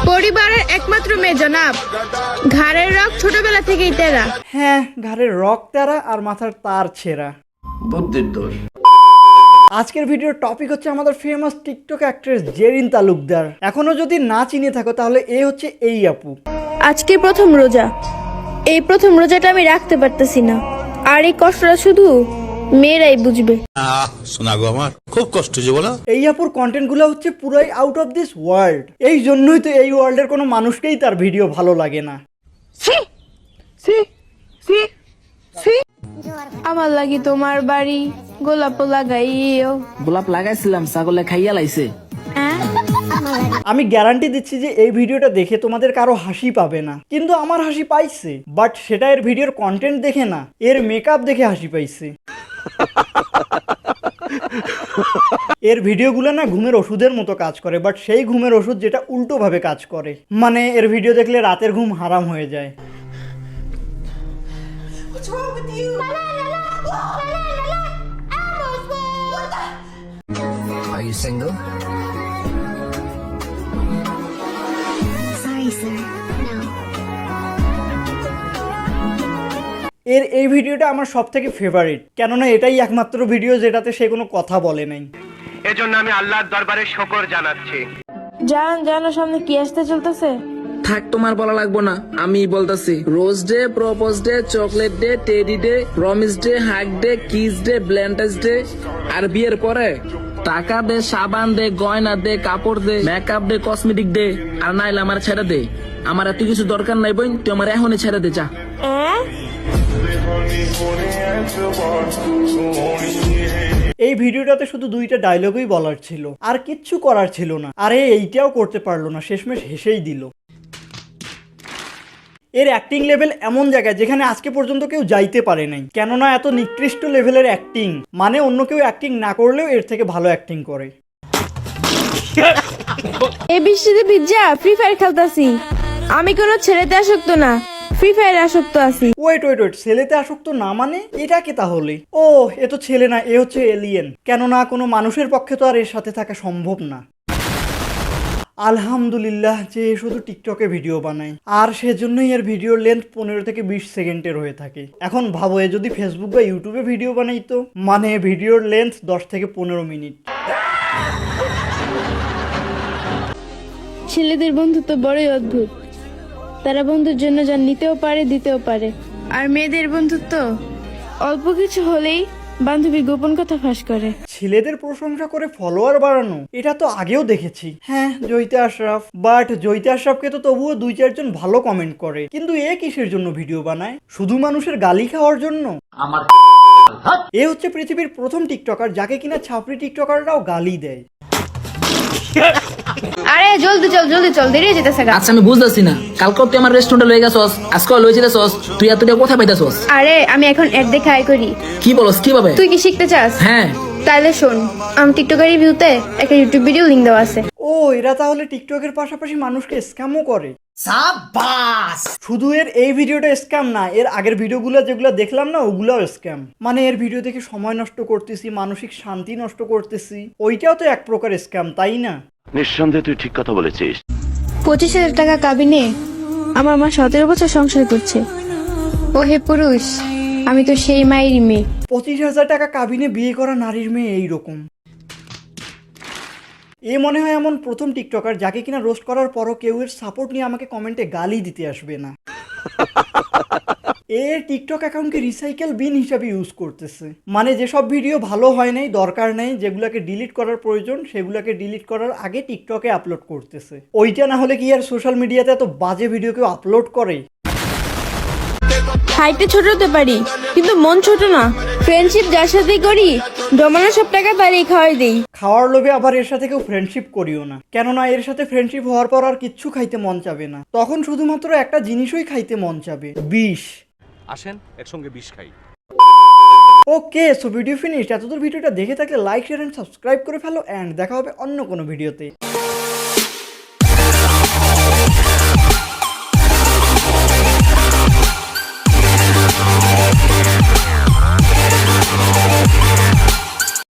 পরিবারের একমাত্র মেয়ে জনাব, ঘাড়ের রক ছোটবেলা থেকেই তেরা। হ্যাঁ, ঘাড়ের রক তেরা আর মাথার তার ছেঁড়া। বুদ্ধির দোষ। আজকের ভিডিওর টপিক হচ্ছে আমাদের famous TikTok actress Zerin Talukdar. এখনো যদি না চিনে থাকো তাহলে এ হচ্ছে এই আপু। আজকে প্রথম রোজা, এই প্রথম রোজাটা আমি রাখতে পারতেছি না, আর এই কষ্টটা শুধু মেয়েরাই বুঝবে। শোনা গো, আমার খুব কষ্ট যে বলো। এই আপুর কন্টেন্ট গুলো হচ্ছে পুরাই আউট অফ দিস ওয়ার্ল্ড। এই জন্যই তো এই ওয়ার্ল্ডের কোনো মানুষকেই তার ভিডিও ভালো লাগে না। আমার লাগি তোমার বাড়ি গোলাপ লাগাইও। গোলাপ লাগাইছিলাম, ছাগলে খাইয়া লাইছে। আমি গ্যারান্টি দিচ্ছি যে এই ভিডিওটা দেখে তোমাদের কারো হাসি পাবে না, কিন্তু আমার হাসি পাইছে। বাট সেটা এর ভিডিওর কন্টেন্ট দেখে না, এর মেকআপ দেখে হাসি পাইছে। এর ভিডিওগুলো না ঘুমের ওষুধের মতো কাজ করে, বাট সেই ঘুমের ওষুধ যেটা উল্টো ভাবে কাজ করে। মানে এর ভিডিও দেখলে রাতের ঘুম হারাম হয়ে যায়। Are you single? Sorry, sir. No. এর এই ভিডিওটা আমার সব থেকে ফেভারিট, কেননা এটাই একমাত্র ভিডিও যেটাতে সে কোনো কথা বলে নাই। এজন্য আমি আল্লাহর দরবারে শুকর জানাচ্ছি। জানো সামনে কি আসতে চলতেছে? থাক, তোমার বলা লাগবো না, আমি বলতাছি। Rose day, propose day, chocolate day, teddy day, promise day, hug day, kiss day, valentines day. আর বিয়ের পরে টাকা দে, সাবান দে, গয়না দে, কাপড় দে, মেকআপ দে, কসমেটিক দে। আর নাইলে আমার ছেড়ে দে। আমার এত কিছু দরকার নাই বোন, তুই আমার এখনই ছেড়ে দে, যা। এই ভিডিওটাতে শুধু দুইটা ডায়লগই বলার ছিল, আর কিচ্ছু করার ছিল না। আরে এইটাও করতে পারলো না, শেষমেশ হেসেই দিল। এর অ্যাক্টিং লেভেল এমন জায়গায় যেখানে আজকে পর্যন্ত কেউ যাইতে পারে নাই, কেননা এত নিকৃষ্ট লেভেলের অ্যাক্টিং, মানে অন্য কেউ অ্যাক্টিং না করলেও এর থেকে ভালো অ্যাক্টিং করে। এই বৃষ্টিতে ভিজা ফ্রি ফায়ার খেলতাছি। আমি কোনো ছেলেতে আসক্ত না, ফ্রি ফায়ার আসক্ত আছি। ওয়েট, ছেলেতে আসক্ত না মানে এটা কে তাহলে? ও, এ তো ছেলে না, এ হচ্ছে এলিয়েন। কেননা কোনো মানুষের পক্ষে তো আর এর সাথে থাকা সম্ভব না। আলহামদুলিল্লাহ যে শুধু টিকটকে ভিডিও বানায়, আর সেজন্যই এর ভিডিওর লেন্থ 15 থেকে 20 সেকেন্ডের হয়ে থাকে। এখন ভাবো, এ যদি ফেসবুক বা ইউটিউবে ভিডিও বানাইতো, মানে ভিডিওর লেন্থ 10 থেকে 15 মিনিট। ছেলেদের বন্ধুত্ব বড়ই অদ্ভুত, তারা বন্ধুর জন্য যা নিতেও পারে দিতেও পারে। আর মেয়েদের বন্ধুত্ব অল্প কিছু হলেই বান্ধবীর গোপন কথা ফাঁস করে। ছেলেদের প্রশংসা করে ফলোয়ার বাড়ানো, এটা তো আগেও দেখেছি। হ্যাঁ, জয়িতা আশরাফ। বাট জয়িতা আশরাফকে তো তবুও 2-4 জন ভালো কমেন্ট করে, কিন্তু এ কিসের জন্য ভিডিও বানায়? শুধু মানুষের গালি খাওয়ার জন্য? এ হচ্ছে পৃথিবীর প্রথম টিকটকার যাকে কিনা ছাপড়ি টিকটকাররাও গালি দেয়। আরে জলদি চল, দেরি হয়ে যেতেছে। আচ্ছা, আমি বুঝতেছি না, কালকে তুই আমার রেস্টুরেন্টে লয়ে গেছস, আজকে লয়ে যেতেছস, তুই এতটা কোথায় পাইতাছস? আরে আমি এখন অ্যাড দেখে আয় করি। কি বলস, কিভাবে? তুই কি শিখতে চাস? হ্যাঁ। তাহলে শোন, আমি টিকটকের রিভিউতে একটা ইউটিউব ভিডিও লিংক দেওয়া আছে। ও, এরা তাহলে টিকটকের পাশাপাশি মানুষকে স্ক্যামও করে। শুধু এর এই ভিডিওটা স্ক্যাম না, এর আগের ভিডিওগুলো যেগুলো দেখলাম না, ওগুলোও স্ক্যাম। মানে এর ভিডিও দেখে সময় নষ্ট করতেছি, মানসিক শান্তি নষ্ট করতেছি, ওইটাও তো এক প্রকার স্ক্যাম, তাই না? নিঃসন্দেহে তুই ঠিক কথা বলেছিস। 25,000 টাকা কাবিনে আমার মা 17 বছর সংসার করছে। ও হে পুরুষ, আমি তো সেই মায়েরই মেয়ে। 25,000 টাকা কাবিনে বিয়ে করা নারীর মেয়ে এইরকম। এ মনে হয় এমন প্রথম টিকটকার যাকে কিনা রোস্ট করার পরও কেউ এর সাপোর্ট নিয়ে আমাকে কমেন্টে গালি দিতে আসবে না। এর টিকটক অ্যাকাউন্টকে রিসাইকেল বিন হিসাবে ইউজ করতেছে। মানে যেসব ভিডিও ভালো হয় নাই, দরকার নেই, যেগুলোকে ডিলিট করার প্রয়োজন, সেগুলোকে ডিলিট করার আগে টিকটকে আপলোড করতেছে। ওইটা না হলে কি আর সোশ্যাল মিডিয়াতে এত বাজে ভিডিও কেউ আপলোড করে? হাইটে ছোট হতে পারি, কিন্তু মন ছোট না। ফ্রেন্ডশিপ যার সাথেই করি, জমানো সব টাকা তারই খাওয়াই দেই। খাওয়ার লোভে আবার এর সাথে কেউ ফ্রেন্ডশিপ করিও না, কেননা এর সাথে ফ্রেন্ডশিপ হওয়ার পর আর কিচ্ছু খাইতে মন চাবে না। তখন শুধুমাত্র একটা জিনিসই খাইতে মন চাবে, বিষ। আসেন একসঙ্গে বিষ খাই। ওকে, সো ভিডিও ফিনিশড। এতদূর ভিডিওটা দেখে থাকলে লাইক, শেয়ার এন্ড সাবস্ক্রাইব করে ফেলো, এন্ড দেখা হবে অন্য কোনো ভিডিওতে।